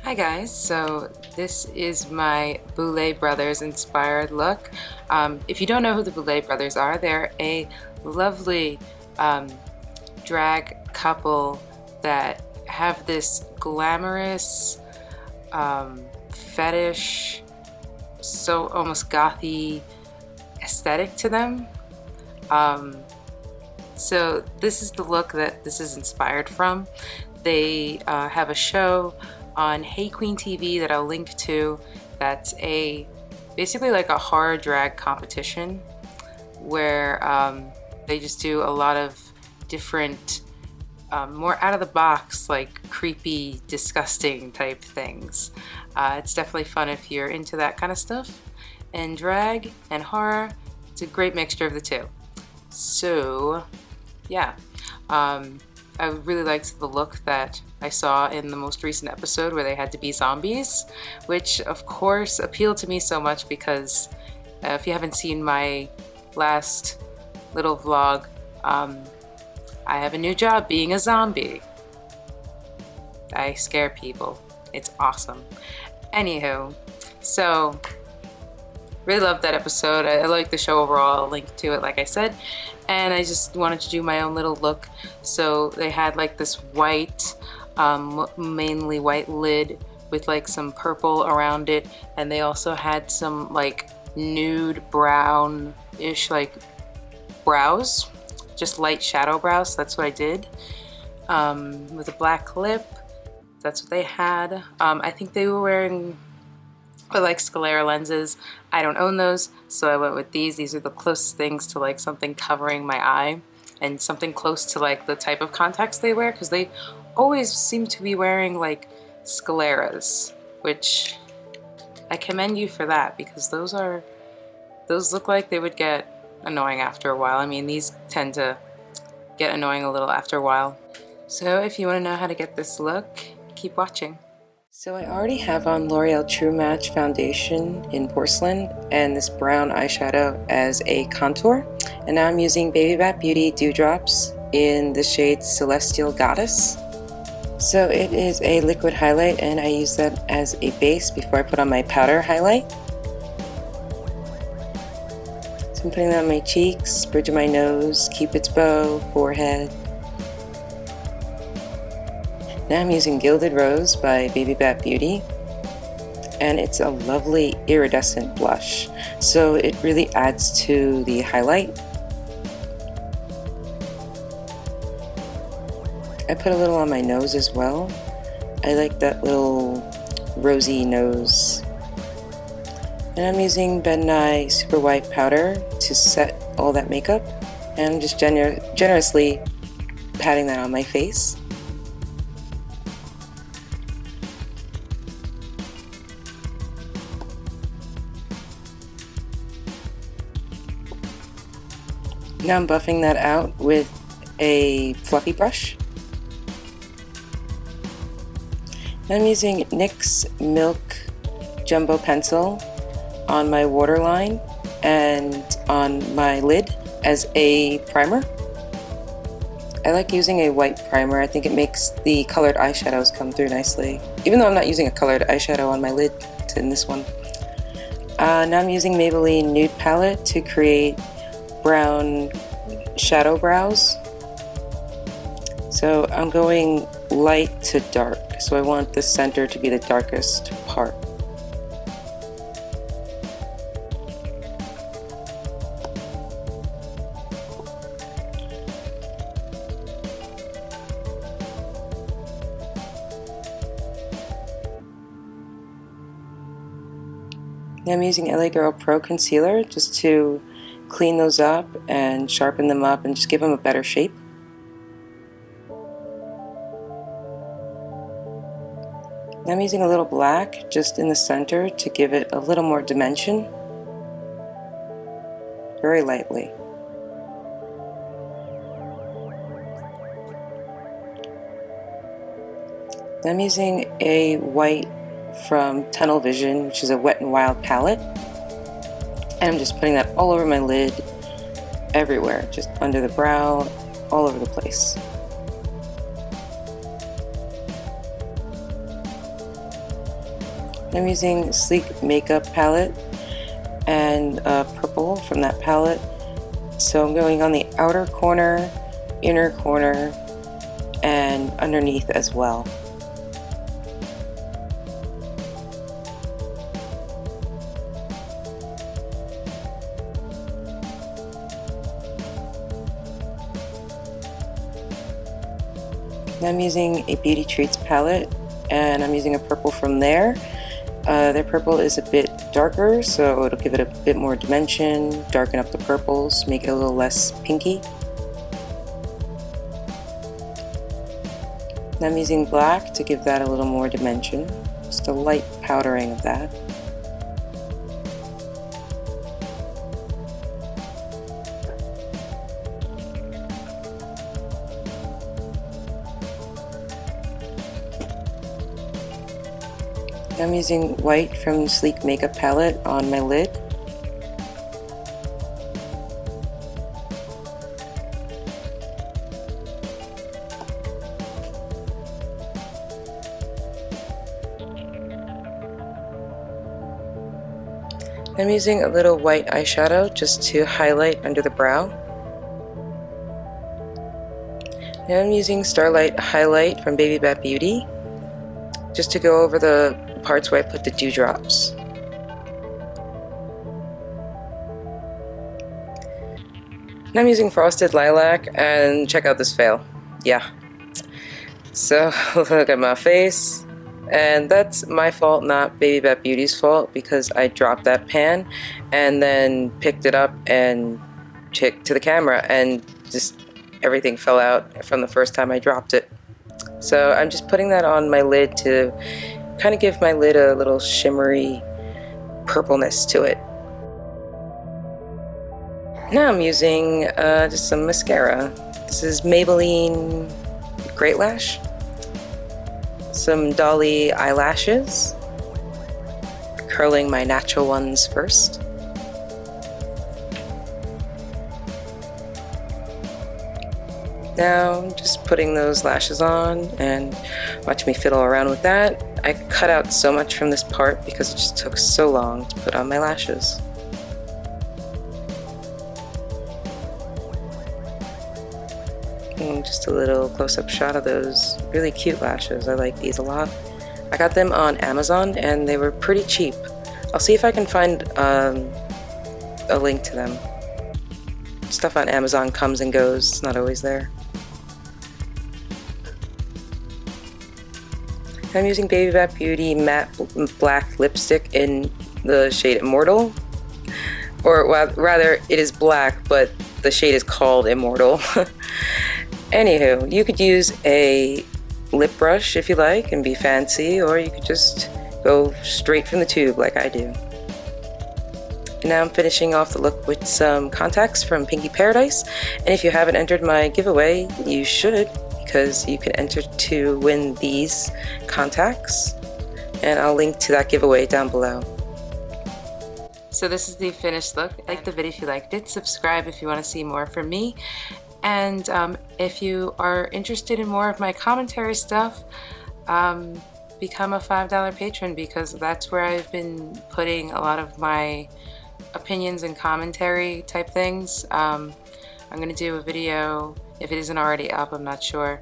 Hi guys, so this is my Boulet Brothers inspired look. If you don't know who the Boulet Brothers are, they're a lovely drag couple that have this glamorous fetish, so almost gothy aesthetic to them. So this is the look that this is inspired from. They have a show on Hey Queen TV that I'll link to. That's basically like a horror drag competition where they just do a lot of different more out of the box, like creepy, disgusting type things. It's definitely fun if you're into that kind of stuff. And drag and horror, it's a great mixture of the two. So yeah, I really liked the look that I saw in the most recent episode where they had to be zombies, which of course appealed to me so much because if you haven't seen my last little vlog, I have a new job being a zombie. I scare people. It's awesome. Anywho, so really loved that episode. I like the show overall. I'll link to it like I said. And I just wanted to do my own little look. So they had like this white, mainly white lid with like some purple around it. And they also had some like nude brown-ish like brows, just light shadow brows. That's what I did. With a black lip. That's what they had. I think they were wearing like sclera lenses. I don't own those, so I went with these. These are the closest things to like something covering my eye and something close to like the type of contacts they wear, because they always seem to be wearing like scleras, which I commend you for that, because those look like they would get annoying after a while. I mean, these tend to get annoying a little after a while. So if you want to know how to get this look, keep watching. So I already have on L'Oreal True Match foundation in porcelain and this brown eyeshadow as a contour. And now I'm using Baby Bat Beauty Dewdrops in the shade Celestial Goddess. So it is a liquid highlight and I use that as a base before I put on my powder highlight. So I'm putting that on my cheeks, bridge of my nose, Cupid's bow, forehead. Now I'm using Gilded Rose by Baby Bat Beauty, and it's a lovely iridescent blush, so it really adds to the highlight. I put a little on my nose as well. I like that little rosy nose. And I'm using Ben Nye Super White Powder to set all that makeup, and I'm just generously patting that on my face. Now I'm buffing that out with a fluffy brush. Now I'm using NYX Milk Jumbo Pencil on my waterline and on my lid as a primer. I like using a white primer. I think it makes the colored eyeshadows come through nicely, even though I'm not using a colored eyeshadow on my lid in this one. Now I'm using Maybelline Nude Palette to create brown shadow brows. So I'm going light to dark, so I want the center to be the darkest part. Now I'm using LA Girl Pro Concealer just to clean those up and sharpen them up and just give them a better shape. I'm using a little black just in the center to give it a little more dimension, very lightly. I'm using a white from Tunnel Vision, which is a Wet n Wild palette. And I'm just putting that all over my lid, everywhere, just under the brow, all over the place. I'm using Sleek Makeup palette and purple from that palette. So I'm going on the outer corner, inner corner, and underneath as well. I'm using a Beauty Treats palette, and I'm using a purple from there. Their purple is a bit darker, so it'll give it a bit more dimension, darken up the purples, make it a little less pinky. And I'm using black to give that a little more dimension, just a light powdering of that. I'm using white from Sleek Makeup palette on my lid. I'm using a little white eyeshadow just to highlight under the brow. Now I'm using Starlight Highlight from Baby Bat Beauty just to go over the parts where I put the dewdrops. And I'm using Frosted Lilac, and check out this fail. Yeah. So look at my face, and that's my fault, not Baby Bat Beauty's fault, because I dropped that pan and then picked it up and checked to the camera, and just everything fell out from the first time I dropped it. So I'm just putting that on my lid to kind of give my lid a little shimmery purpleness to it. Now I'm using just some mascara. This is Maybelline Great Lash. Some Dolly eyelashes. Curling my natural ones first. Now I'm just putting those lashes on and watch me fiddle around with that. I cut out so much from this part because it just took so long to put on my lashes. And just a little close-up shot of those really cute lashes. I like these a lot. I got them on Amazon and they were pretty cheap. I'll see if I can find a link to them. Stuff on Amazon comes and goes, it's not always there. I'm using Baby Bat Beauty matte black lipstick in the shade Immortal. Or rather, it is black, but the shade is called Immortal. Anywho, you could use a lip brush if you like and be fancy, or you could just go straight from the tube like I do. And now I'm finishing off the look with some contacts from Pinky Paradise, and if you haven't entered my giveaway, you should, because you can enter to win these contacts, and I'll link to that giveaway down below. So this is the finished look. Like the video if you liked it, subscribe if you want to see more from me, and if you are interested in more of my commentary stuff, become a $5 patron, because that's where I've been putting a lot of my opinions and commentary type things. I'm going to do a video, if it isn't already up, I'm not sure,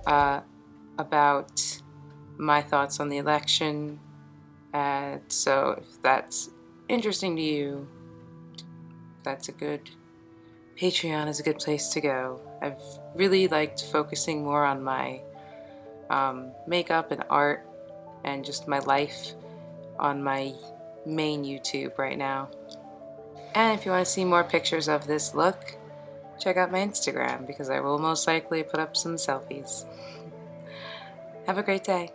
about my thoughts on the election. So if that's interesting to you, that's a good, Patreon is a good place to go. I've really liked focusing more on my makeup and art and just my life on my main YouTube right now. And if you want to see more pictures of this look, check out my Instagram, because I will most likely put up some selfies. Have a great day.